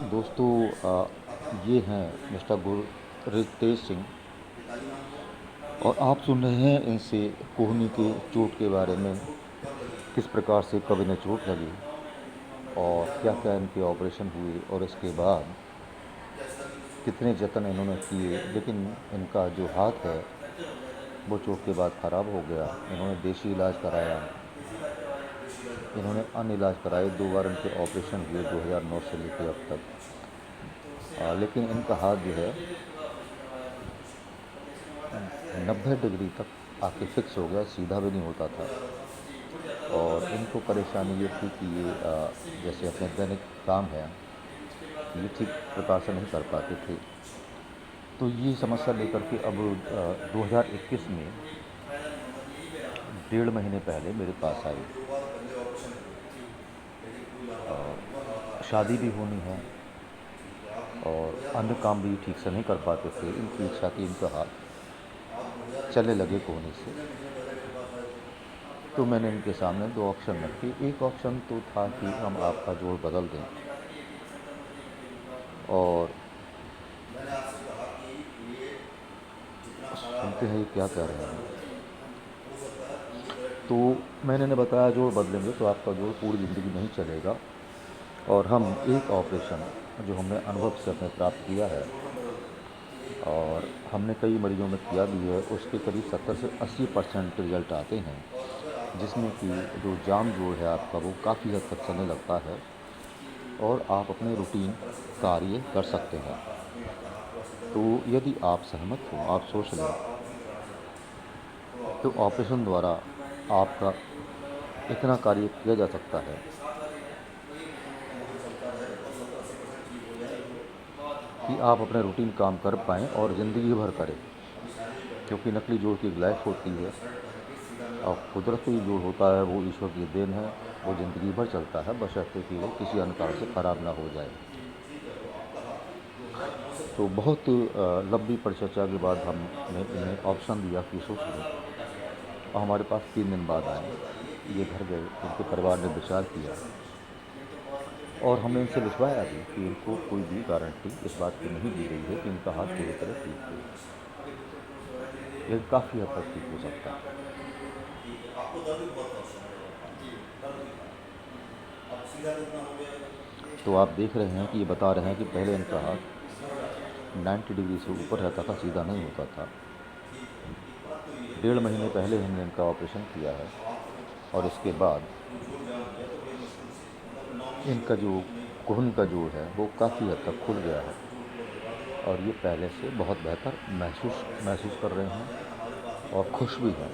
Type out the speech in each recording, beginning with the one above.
दोस्तों, ये हैं मिस्टर गुरतेज सिंह और आप सुन रहे हैं इनसे कोहनी के चोट के बारे में। किस प्रकार से कब इन्हें चोट लगी और क्या क्या इनके ऑपरेशन हुए और इसके बाद कितने जतन इन्होंने किए, लेकिन इनका जो हाथ है वो चोट के बाद ख़राब हो गया। इन्होंने देसी इलाज कराया, इन्होंने अन्य इलाज कराए, 2 बार इनके ऑपरेशन हुए 2009 से लेकर अब तक। लेकिन इनका हाथ जो है 90 डिग्री तक आके फिक्स हो गया, सीधा भी नहीं होता था। और इनको परेशानी ये थी कि ये जैसे अपने दैनिक काम है ये ठीक प्रकार से नहीं कर पाते थे। तो ये समस्या लेकर के अब 2021 में 1.5 महीने पहले मेरे पास आई। शादी भी होनी है और अन्य काम भी ठीक से नहीं कर पाते थे। इनकी इच्छा थी इनका हाथ चलने लगे कोहनी से। तो मैंने इनके सामने 2 ऑप्शन रखे। एक ऑप्शन तो था कि हम आपका जोड़ बदल दें, और सुनते हैं ये क्या कह रहे हैं। तो मैंने इन्हें बताया जोड़ बदलेंगे तो आपका जोड़ पूरी ज़िंदगी नहीं चलेगा, और हम एक ऑपरेशन जो हमने अनुभव से अपने प्राप्त किया है और हमने कई मरीजों में किया भी है, उसके करीब 70 से 80% रिजल्ट आते हैं, जिसमें कि जो जाम जोड़ है आपका वो काफ़ी हद तक चलने लगता है और आप अपने रूटीन कार्य कर सकते हैं। तो यदि आप सहमत हो, आप सोच लें, तो ऑपरेशन द्वारा आपका इतना कार्य किया जा सकता है कि आप अपने रूटीन काम कर पाएँ और ज़िंदगी भर करें। क्योंकि नकली जोड़ की एक लाइफ होती है और कुदरती जोड़ होता है वो ईश्वर की देन है, वो ज़िंदगी भर चलता है, बशर्ते कि वो किसी अन्य कारण से ख़राब ना हो जाए। तो बहुत लंबी परिचर्चा के बाद हमने इन्हें ऑप्शन दिया कि सोच लें, और हमारे पास 3 दिन बाद आए। ये घर गए, इनके परिवार ने विचार किया और हमने इनसे लिखवाया भी कि इनको कोई भी गारंटी इस बात की नहीं दी गई है कि इनका हाथ पूरी तरह ठीक हो, लेकिन काफ़ी हद तक ठीक हो सकता है। तो आप देख रहे हैं कि ये बता रहे हैं कि पहले इनका हाथ 90 डिग्री से ऊपर रहता था, सीधा नहीं होता था। 1.5 महीने पहले हमने इनका ऑपरेशन किया है और इसके बाद इनका जो कोहनी का जोड़ है वो काफ़ी हद तक खुल गया है और ये पहले से बहुत बेहतर महसूस कर रहे हैं और खुश भी हैं।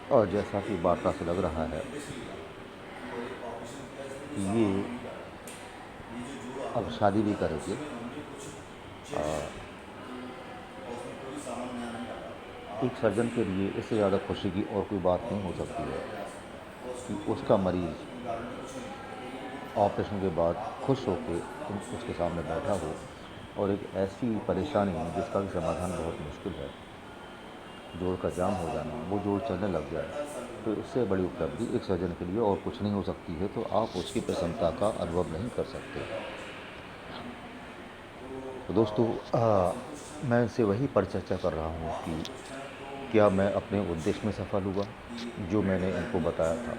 और जैसा कि वार्ता से लग रहा है कि ये अब शादी भी करेंगे। एक सर्जन के लिए इससे ज़्यादा खुशी की और कोई बात नहीं हो सकती है कि उसका मरीज़ ऑपरेशन के बाद खुश होकर उसके सामने बैठा हो, और एक ऐसी परेशानी जिसका भी समाधान बहुत मुश्किल है, जोड़ का जाम हो जाना, वो जोड़ चलने लग जाए, तो इससे बड़ी उपलब्धि एक सर्जन के लिए और कुछ नहीं हो सकती है। तो आप उसकी प्रसन्नता का अनुभव नहीं कर सकते। तो दोस्तों, मैं इनसे वही परिचर्चा कर रहा हूँ कि क्या मैं अपने उद्देश्य में सफल हुआ जो मैंने इनको बताया था,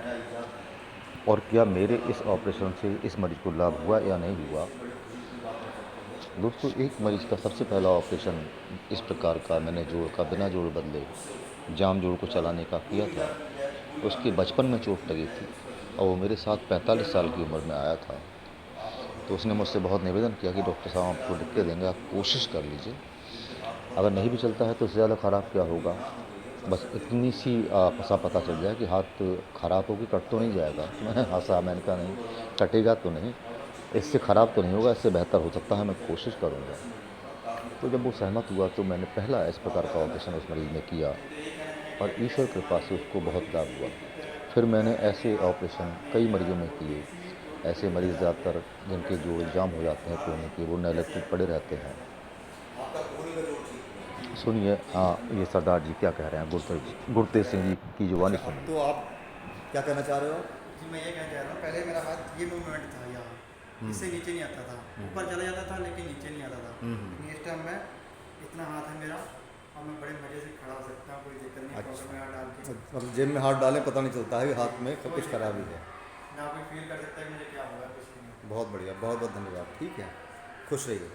और क्या मेरे इस ऑपरेशन से इस मरीज़ को लाभ हुआ या नहीं हुआ। दोस्तों, एक मरीज़ का सबसे पहला ऑपरेशन इस प्रकार का मैंने जोड़ का बिना जोड़ बदले जाम जोड़ को चलाने का किया था। उसके बचपन में चोट लगी थी और वो मेरे साथ 45 साल की उम्र में आया था। तो उसने मुझसे बहुत निवेदन किया कि डॉक्टर साहब आपको लिख के देंगे, आप कोशिश कर लीजिए, अगर नहीं भी चलता है तो इससे ज़्यादा ख़राब क्या होगा, बस इतनी सी सा पता चल जाए कि हाथ ख़राब हो के कट तो नहीं जाएगा। तो मैंने हँसा, मैंने कहा नहीं, कटेगा तो नहीं, इससे ख़राब तो नहीं होगा, इससे बेहतर हो सकता है, मैं कोशिश करूँगा। तो जब वो सहमत हुआ तो मैंने पहला इस प्रकार का ऑपरेशन उस मरीज़ में किया और ईश्वर कृपा से उसको बहुत लाभ हुआ। फिर मैंने ऐसे ऑपरेशन कई मरीज़ों में किए। ऐसे मरीज़ ज़्यादातर जिनके जोड़ जाम हो जाते हैं कोहनी के, वो नेगलेक्टेड पड़े रहते हैं। सुनिए, हाँ, ये सरदार जी क्या कह रहे हैं, गुरतेज सिंह जी की जुबानी अच्छा, सुनिए। तो आप क्या कहना चाह रहे हो? जी मैं ये कहना चाह रहा हूँ, पहले मेरा हाथ ये मूवमेंट था यहाँ, इससे नीचे नहीं आता था, ऊपर चला जाता था लेकिन नीचे नहीं आता था। लेकिन इस टाइम मैं इतना हाथ है मेरा और मैं बड़े मज़े से खड़ा हो सकता हूँ, कोई दिक्कत नहीं, पॉकेट में हाथ डाल के मतलब जेब में हाथ डालें पता नहीं चलता है कि हाथ में सब कोई कुछ दिक्कत खराबी है। नहीं, ना कोई फील कर सकता है कि मुझे क्या होगा, कुछ नहीं। बहुत बढ़िया, बहुत बहुत धन्यवाद। ठीक है, खुश रहिए।